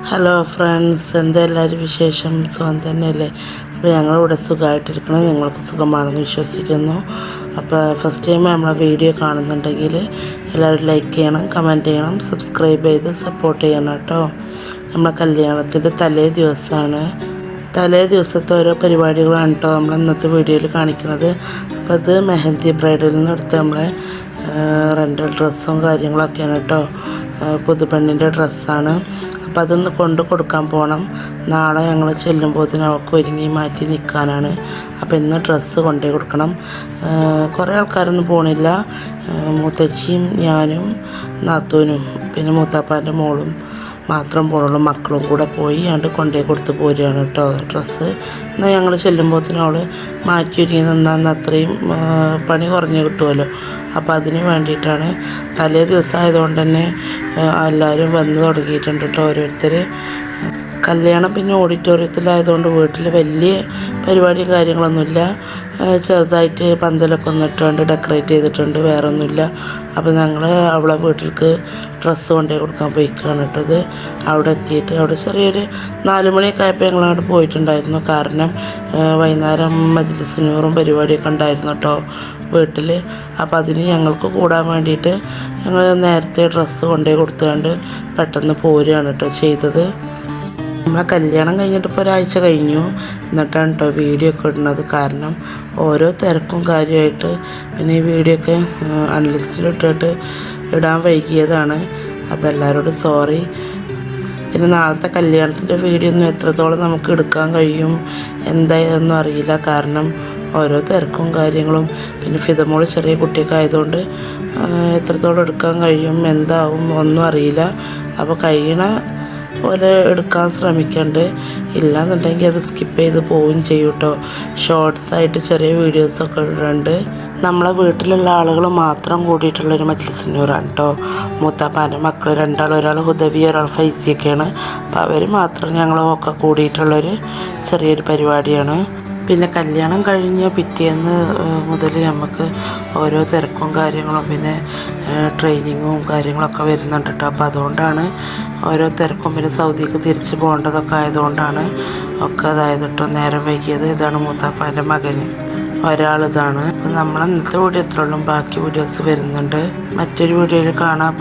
Hello friends, എന്താ എല്ലാവരും വിശേഷം? സുഖം തന്നെയല്ലേ? അപ്പോൾ ഞങ്ങളിവിടെ സുഖമായിട്ടിരിക്കണം, നിങ്ങൾക്ക് സുഖമാണെന്ന് വിശ്വസിക്കുന്നു. അപ്പോൾ ഫസ്റ്റ് ടൈം നമ്മളെ വീഡിയോ കാണുന്നുണ്ടെങ്കിൽ എല്ലാവരും ലൈക്ക് ചെയ്യണം, കമൻറ്റ് ചെയ്യണം, സബ്സ്ക്രൈബ് ചെയ്ത് സപ്പോർട്ട് ചെയ്യണം കേട്ടോ. നമ്മളെ കല്യാണത്തിൻ്റെ തലേ ദിവസത്തെ ഓരോ പരിപാടികളാണ് കേട്ടോ നമ്മൾ ഇന്നത്തെ വീഡിയോയിൽ കാണിക്കുന്നത്. അപ്പോൾ അത് മെഹന്തി ബ്രൈഡലിൽ നിന്ന് എടുത്ത് നമ്മളെ റെൻ്റൽ ഡ്രസ്സും കാര്യങ്ങളൊക്കെയാണ് കേട്ടോ. പുതുപ്പെണ്ണിൻ്റെ ഡ്രസ്സാണ്. അപ്പോൾ അതൊന്ന് കൊണ്ട് കൊടുക്കാൻ പോകണം. നാളെ ഞങ്ങൾ ചെല്ലുമ്പോഴത്തേനും അവൾക്ക് ഒരുങ്ങി മാറ്റി നിൽക്കാനാണ്. അപ്പോൾ ഇന്ന് ഡ്രസ്സ് കൊണ്ടേ കൊടുക്കണം. കുറേ ആൾക്കാരൊന്നും പോണില്ല. മൂത്തച്ചിയും ഞാനും നാത്തൂനും പിന്നെ മൂത്താപ്പാൻ്റെ മോളും മാത്രം പോണുള്ളൂ. മക്കളും കൂടെ പോയി കണ്ട് കൊണ്ടേ കൊടുത്ത് പോരുകയാണ് കേട്ടോ ഡ്രസ്സ്. എന്നാൽ ഞങ്ങൾ ചെല്ലുമ്പോഴത്തേനും അവൾ മാറ്റി ഒരുങ്ങി നിന്നാൽ അത്രയും പണി കുറഞ്ഞ് കിട്ടുമല്ലോ. അപ്പോൾ അതിന് വേണ്ടിയിട്ടാണ്. തലേ ദിവസം ആയതുകൊണ്ട് തന്നെ എല്ലാവരും വന്ന് തുടങ്ങിയിട്ടുണ്ട് കേട്ടോ ഓരോരുത്തർ. കല്യാണം പിന്നെ ഓഡിറ്റോറിയത്തിലായതുകൊണ്ട് വീട്ടിൽ വലിയ പരിപാടിയും കാര്യങ്ങളൊന്നുമില്ല. ചെറുതായിട്ട് പന്തലൊക്കെ ഒന്ന് ഇട്ടുകൊണ്ട് ഡെക്കറേറ്റ് ചെയ്തിട്ടുണ്ട്, വേറെ ഒന്നുമില്ല. അപ്പോൾ ഞങ്ങൾ അവളെ വീട്ടിലേക്ക് ഡ്രസ്സ് കൊണ്ടുപോയി കൊടുക്കാൻ പോയിക്കാണ് കേട്ടത്. അവിടെ എത്തിയിട്ട് അവിടെ ചെറിയൊരു 4 മണിയൊക്കെ ആയപ്പോൾ ഞങ്ങളവിടെ പോയിട്ടുണ്ടായിരുന്നു. കാരണം വൈകുന്നേരം മജ്‌ലിസ് നൂറും പരിപാടിയൊക്കെ ഉണ്ടായിരുന്നു കേട്ടോ വീട്ടിൽ. അപ്പോൾ അതിന് ഞങ്ങൾക്ക് കൂടാൻ വേണ്ടിയിട്ട് ഞങ്ങൾ നേരത്തെ ഡ്രസ്സ് കൊണ്ടുപോയി കൊടുത്തുകൊണ്ട് പെട്ടെന്ന് പോരുകയാണ് കേട്ടോ ചെയ്തത്. നമ്മളെ കല്യാണം കഴിഞ്ഞിട്ട് ഇപ്പോൾ ഒരാഴ്ച കഴിഞ്ഞു. എന്നിട്ടാണ് കേട്ടോ വീഡിയോ ഒക്കെ ഇടുന്നത്. കാരണം ഓരോ തിരക്കും കാര്യമായിട്ട് പിന്നെ ഈ വീഡിയോ ഒക്കെ അൺലിസ്റ്റിൽ ഇട്ടിട്ട് ഇടാൻ വൈകിയതാണ്. അപ്പോൾ എല്ലാവരോടും സോറി. പിന്നെ നാളത്തെ കല്യാണത്തിൻ്റെ വീഡിയോ ഒന്നും എത്രത്തോളം നമുക്ക് എടുക്കാൻ കഴിയും എന്തായെന്നൊന്നും അറിയില്ല. കാരണം ഓരോ തിരക്കും കാര്യങ്ങളും പിന്നെ ഫിദമോൾ ചെറിയ കുട്ടിയൊക്കെ ആയതുകൊണ്ട് എത്രത്തോളം എടുക്കാൻ കഴിയും എന്താവും ഒന്നും അറിയില്ല. അപ്പോൾ കഴിയണ പോലെ എടുക്കാൻ ശ്രമിക്കണ്ട്. ഇല്ലാന്നുണ്ടെങ്കിൽ അത് സ്കിപ്പ് ചെയ്ത് പോവുകയും ചെയ്യും കേട്ടോ. ഷോർട്സായിട്ട് ചെറിയ വീഡിയോസൊക്കെ ഇടുന്നുണ്ട്. നമ്മളെ വീട്ടിലുള്ള ആളുകൾ മാത്രം കൂടിയിട്ടുള്ളൊരു മജ്‌ലിസ് നൂറാണ് കേട്ടോ. മൂത്താപ്പാൻ്റെ മക്കൾ 2 ഒരാൾ ഹുദവി ഒരാൾ ഫൈസിയൊക്കെയാണ്. അപ്പോൾ അവർ മാത്രം ഞങ്ങളൊക്കെ കൂടിയിട്ടുള്ളൊരു ചെറിയൊരു പരിപാടിയാണ്. പിന്നെ കല്യാണം കഴിഞ്ഞ പിറ്റേന്ന് മുതൽ നമുക്ക് ഓരോ തിരക്കും കാര്യങ്ങളും പിന്നെ ട്രെയിനിങ്ങും കാര്യങ്ങളൊക്കെ വരുന്നുണ്ട് കേട്ടോ. അപ്പോൾ അതുകൊണ്ടാണ് ഓരോ തിരക്കും പിന്നെ സൗദിക്ക് തിരിച്ച് പോകേണ്ടതൊക്കെ ആയതുകൊണ്ടാണ് ഒക്കെ അതായത് കേട്ടോ നേരം വൈകിയത്. ഇതാണ് മൂത്താപ്പാൻ്റെ മകന്, ഒരാളിതാണ്. അപ്പോൾ നമ്മൾ ഇന്നത്തെ വീഡിയോ എത്രയുള്ളൂ, ബാക്കി വീഡിയോസ് വരുന്നുണ്ട്. മറ്റൊരു വീഡിയോയിൽ കാണാം.